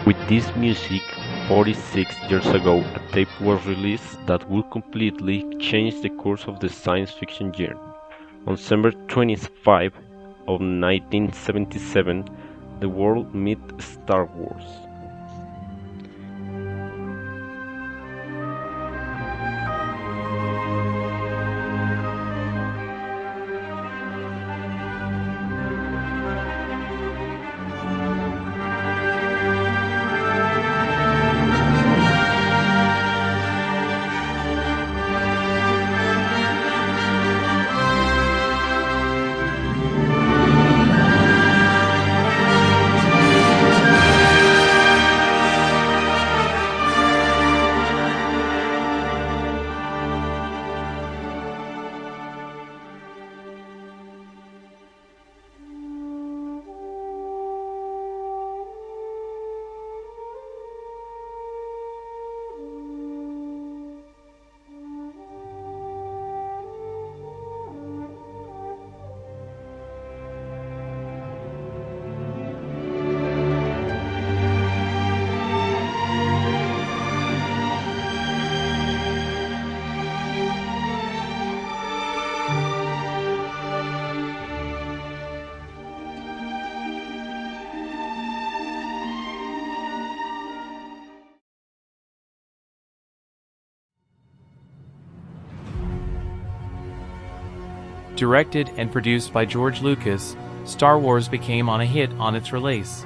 With this music, 46 years ago, a tape was released that would completely change the course of the science fiction genre. On December 25 of 1977, the world met Star Wars. Directed and produced by George Lucas, Star Wars became a hit on its release.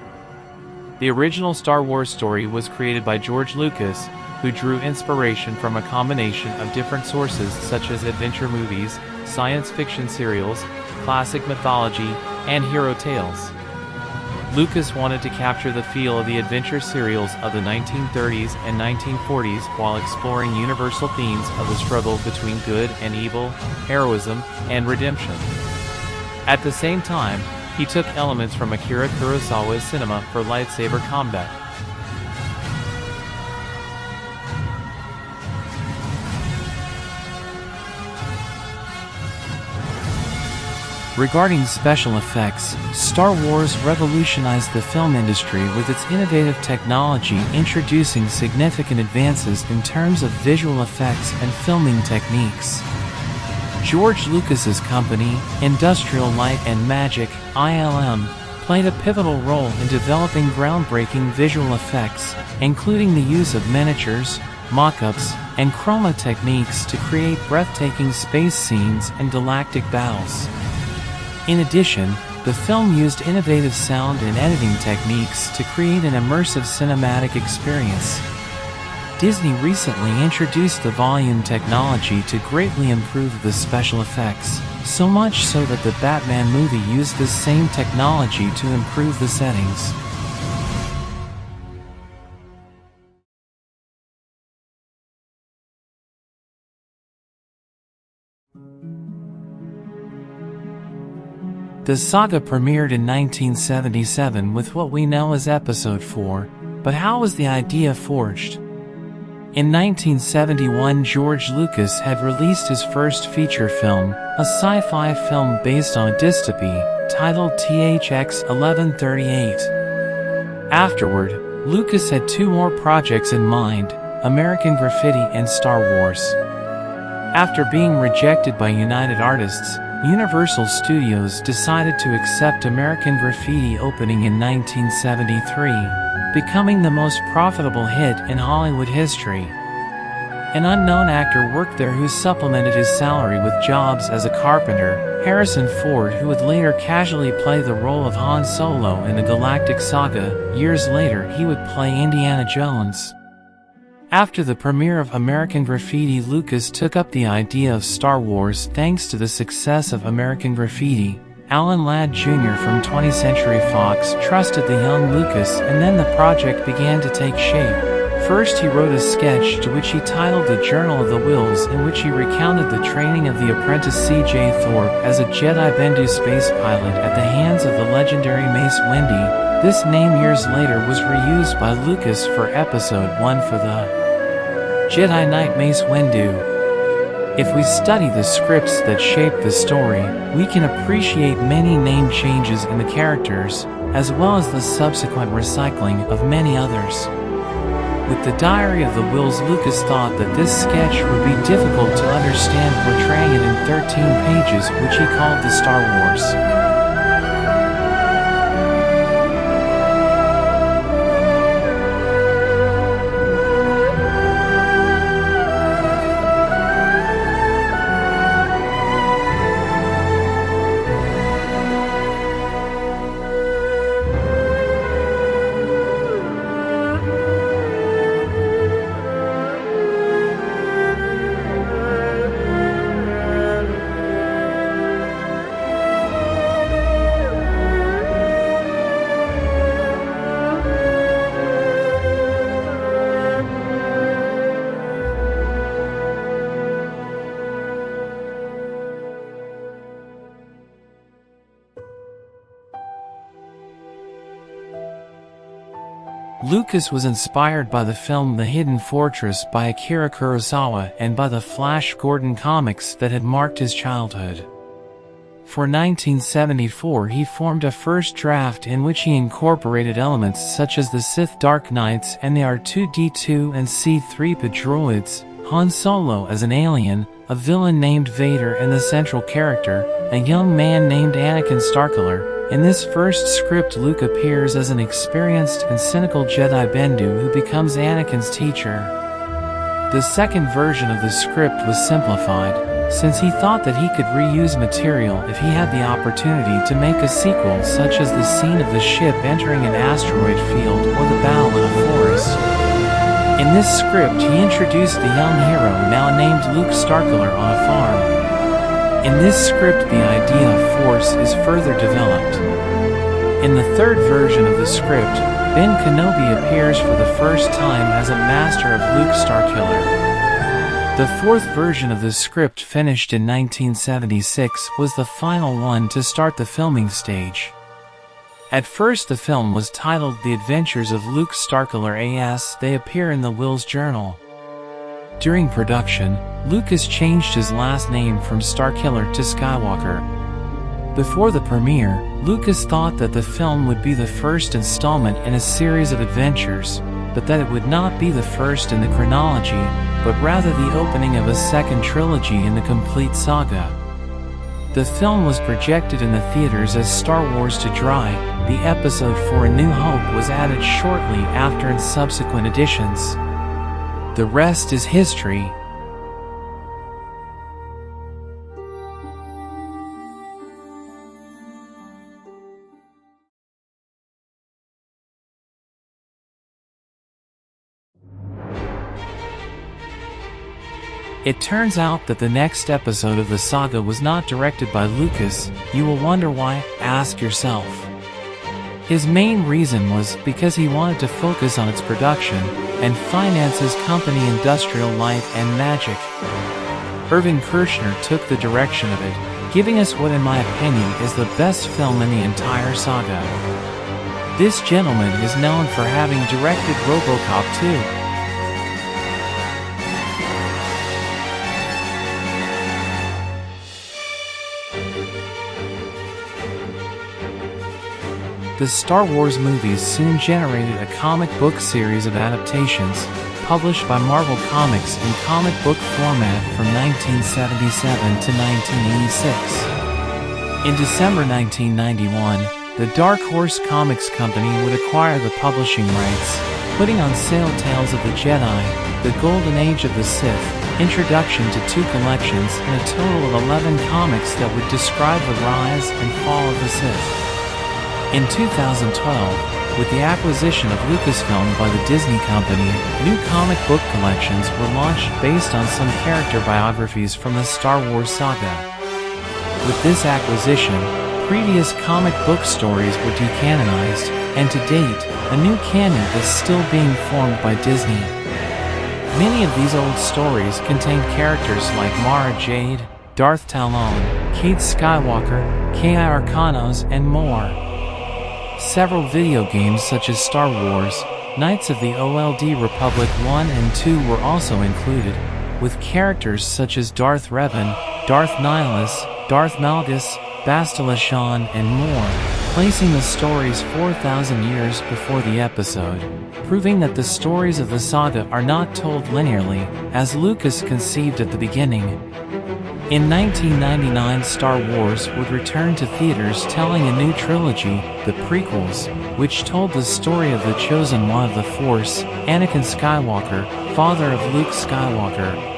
The original Star Wars story was created by George Lucas, who drew inspiration from a combination of different sources such as adventure movies, science fiction serials, classic mythology, and hero tales. Lucas wanted to capture the feel of the adventure serials of the 1930s and 1940s while exploring universal themes of the struggle between good and evil, heroism, and redemption. At the same time, he took elements from Akira Kurosawa's cinema for lightsaber combat. Regarding special effects, Star Wars revolutionized the film industry with its innovative technology, introducing significant advances in terms of visual effects and filming techniques. George Lucas's company, Industrial Light and Magic, ILM, played a pivotal role in developing groundbreaking visual effects, including the use of miniatures, mock-ups, and chroma techniques to create breathtaking space scenes and galactic battles. In addition, the film used innovative sound and editing techniques to create an immersive cinematic experience. Disney recently introduced the volume technology to greatly improve the special effects, so much so that the Batman movie used this same technology to improve the settings. The saga premiered in 1977 with what we know as Episode 4, but how was the idea forged? In 1971, George Lucas had released his first feature film, a sci-fi film based on a dystopy, titled THX 1138. Afterward, Lucas had two more projects in mind, American Graffiti and Star Wars. After being rejected by United Artists, Universal Studios decided to accept American Graffiti, opening in 1973, becoming the most profitable hit in Hollywood history. An unknown actor worked there who supplemented his salary with jobs as a carpenter, Harrison Ford, who would later casually play the role of Han Solo in the Galactic Saga. Years later, he would play Indiana Jones. After the premiere of American Graffiti, Lucas took up the idea of Star Wars. Thanks to the success of American Graffiti, Alan Ladd Jr. from 20th Century Fox trusted the young Lucas, and then the project began to take shape. First, he wrote a sketch to which he titled The Journal of the Whills, in which he recounted the training of the apprentice C.J. Thorpe as a Jedi Bendu space pilot at the hands of the legendary Mace Windu. This name years later was reused by Lucas for Episode 1 for the Jedi Knight Mace Windu. If we study the scripts that shape the story, we can appreciate many name changes in the characters, as well as the subsequent recycling of many others. With the Diary of the Whills, Lucas thought that this sketch would be difficult to understand, portraying it in 13 pages, which he called the Star Wars. Lucas was inspired by the film The Hidden Fortress by Akira Kurosawa and by the Flash Gordon comics that had marked his childhood. For 1974, he formed a first draft in which he incorporated elements such as the Sith Dark Knights and the R2-D2 and C-3PO droids, Han Solo as an alien, a villain named Vader, and the central character, a young man named Anakin Starkiller. In this first script, Luke appears as an experienced and cynical Jedi Bendu who becomes Anakin's teacher. The second version of the script was simplified, since he thought that he could reuse material if he had the opportunity to make a sequel, such as the scene of the ship entering an asteroid field or the battle in a forest. In this script, he introduced the young hero now named Luke Starkiller on a farm. In this script, the idea of Force is further developed. In the third version of the script, Ben Kenobi appears for the first time as a master of Luke Starkiller. The fourth version of the script, finished in 1976, was the final one to start the filming stage. At first, the film was titled The Adventures of Luke Starkiller as they appear in the Whills Journal. During production, Lucas changed his last name from Starkiller to Skywalker. Before the premiere, Lucas thought that the film would be the first installment in a series of adventures, but that it would not be the first in the chronology, but rather the opening of a second trilogy in the complete saga. The film was projected in the theaters as Star Wars to Dry. The episode for A New Hope was added shortly after in subsequent editions. The rest is history. It turns out that the next episode of the saga was not directed by Lucas. You will wonder why. Ask yourself. His main reason was because he wanted to focus on its production and finance his company Industrial Light and Magic. Irvin Kershner took the direction of it, giving us what in my opinion is the best film in the entire saga. This gentleman is known for having directed RoboCop 2. The Star Wars movies soon generated a comic book series of adaptations, published by Marvel Comics in comic book format from 1977 to 1986. In December 1991, the Dark Horse Comics Company would acquire the publishing rights, putting on sale Tales of the Jedi, The Golden Age of the Sith, introduction to 2 collections, and a total of 11 comics that would describe the rise and fall of the Sith. In 2012, with the acquisition of Lucasfilm by the Disney Company, new comic book collections were launched based on some character biographies from the Star Wars saga. With this acquisition, previous comic book stories were decanonized, and to date, a new canon is still being formed by Disney. Many of these old stories contain characters like Mara Jade, Darth Talon, Kate Skywalker, Ki-Adi Carnos, and more. Several video games such as Star Wars, Knights of the Old Republic 1 and 2 were also included, with characters such as Darth Revan, Darth Nihilus, Darth Malgus, Bastila Shan, and more, placing the stories 4,000 years before the episode, proving that the stories of the saga are not told linearly, as Lucas conceived at the beginning. In 1999, Star Wars would return to theaters telling a new trilogy, the prequels, which told the story of the Chosen One of the Force, Anakin Skywalker, father of Luke Skywalker.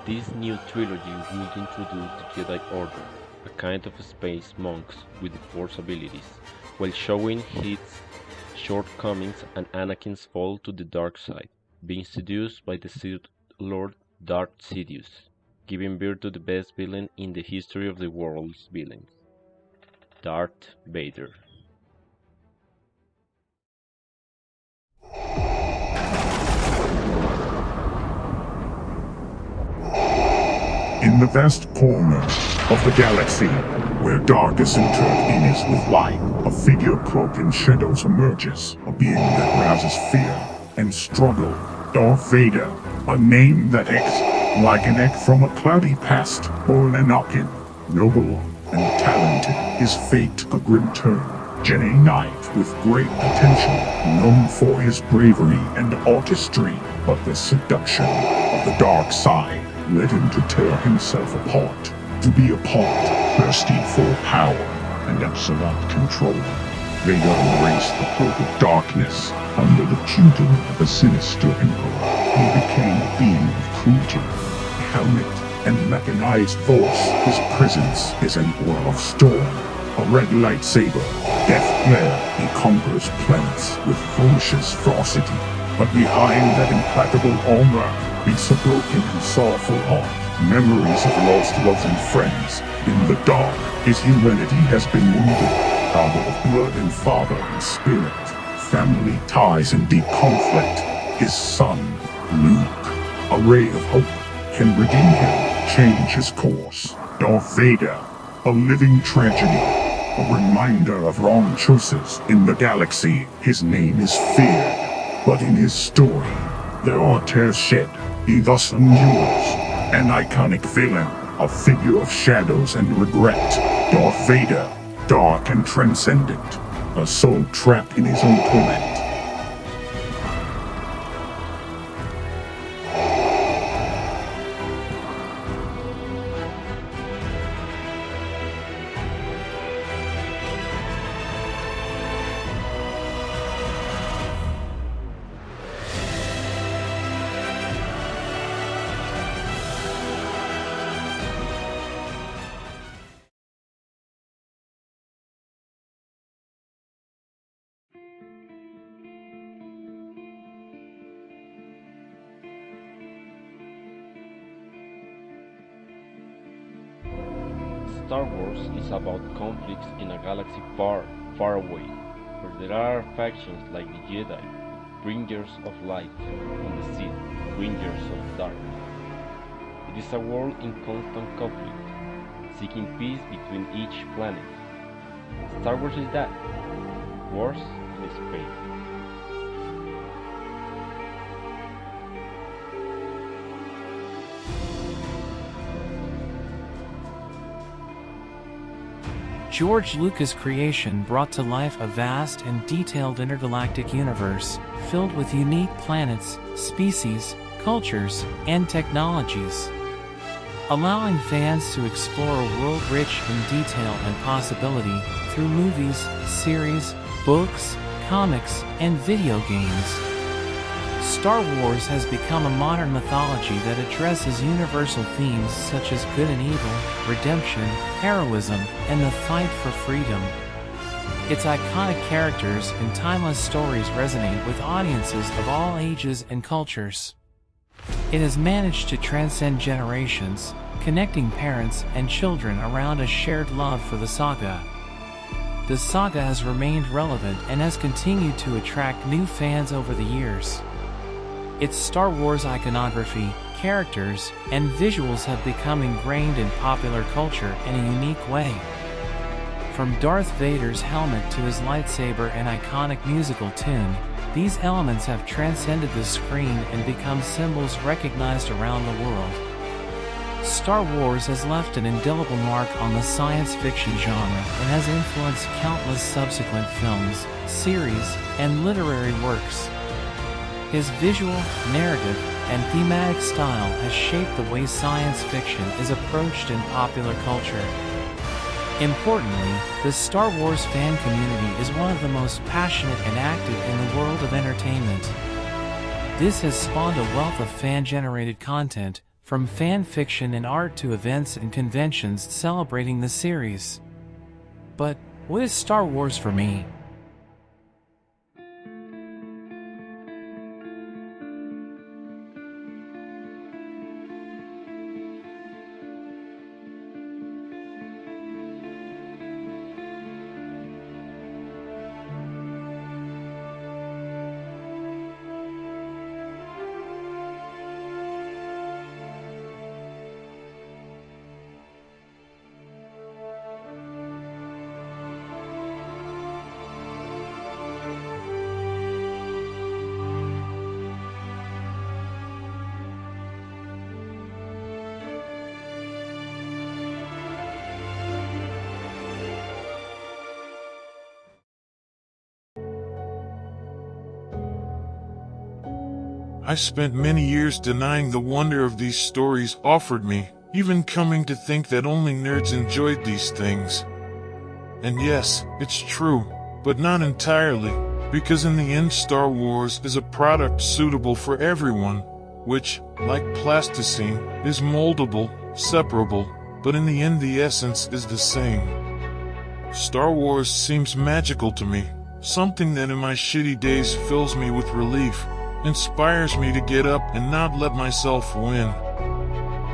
This new trilogy would introduce the Jedi Order, a kind of space monks with the Force abilities, while showing his shortcomings and Anakin's fall to the dark side, being seduced by the Sith Lord Darth Sidious, giving birth to the best villain in the history of the world's villains, Darth Vader. In the vast corner of the galaxy, where darkness intervened is with light, a figure cloaked in shadows emerges, a being that rouses fear and struggle. Darth Vader, a name that acts like an act from a cloudy past, or an Anakin, noble and talented, his fate took a grim turn. Jedi Knight with great potential, known for his bravery and artistry, but the seduction of the dark side led him to tear himself apart, to be apart, thirsty for power and absolute control. Vader embraced the cloak of darkness under the tutelage of a sinister emperor. He became a being of cruelty, helmet and mechanized force. His presence is an aura of storm, a red lightsaber, death glare. He conquers planets with ferocious ferocity, but behind that implacable armor beats a broken and sorrowful heart. Memories of lost loved and friends. In the dark, his humanity has been wounded. Father of blood and father and spirit. Family ties and deep conflict. His son, Luke, a ray of hope, can redeem him, change his course. Darth Vader, a living tragedy, a reminder of wrong choices in the galaxy. His name is feared, but in his story, there are tears shed. He thus endures, an iconic villain, a figure of shadows and regret. Darth Vader, dark and transcendent, a soul trapped in his own torment. Star Wars is about conflicts in a galaxy far, far away, where there are factions like the Jedi, bringers of light, and the Sith, bringers of dark. It is a world in constant conflict, seeking peace between each planet. Star Wars is that, wars in space. George Lucas' creation brought to life a vast and detailed intergalactic universe filled with unique planets, species, cultures, and technologies, allowing fans to explore a world rich in detail and possibility through movies, series, books, comics, and video games. Star Wars has become a modern mythology that addresses universal themes such as good and evil, redemption, heroism, and the fight for freedom. Its iconic characters and timeless stories resonate with audiences of all ages and cultures. It has managed to transcend generations, connecting parents and children around a shared love for the saga. The saga has remained relevant and has continued to attract new fans over the years. Its Star Wars iconography, characters, and visuals have become ingrained in popular culture in a unique way. From Darth Vader's helmet to his lightsaber and iconic musical tune, these elements have transcended the screen and become symbols recognized around the world. Star Wars has left an indelible mark on the science fiction genre and has influenced countless subsequent films, series, and literary works. His visual, narrative, and thematic style has shaped the way science fiction is approached in popular culture. Importantly, the Star Wars fan community is one of the most passionate and active in the world of entertainment. This has spawned a wealth of fan-generated content, from fan fiction and art to events and conventions celebrating the series. But what is Star Wars for me? I spent many years denying the wonder of these stories offered me, even coming to think that only nerds enjoyed these things. And yes, it's true, but not entirely, because in the end Star Wars is a product suitable for everyone, which, like plasticine, is moldable, separable, but in the end the essence is the same. Star Wars seems magical to me, something that in my shitty days fills me with relief, inspires me to get up and not let myself win.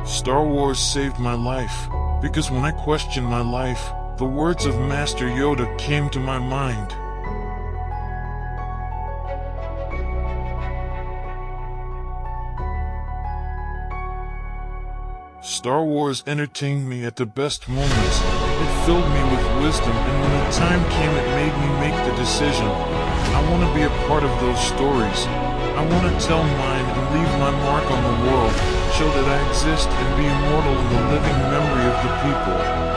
Star Wars saved my life, because when I questioned my life, the words of Master Yoda came to my mind. Star Wars entertained me at the best moments. It filled me with wisdom, and when the time came it made me make the decision. I want to be a part of those stories. I want to tell mine and leave my mark on the world, show that I exist and be immortal in the living memory of the people.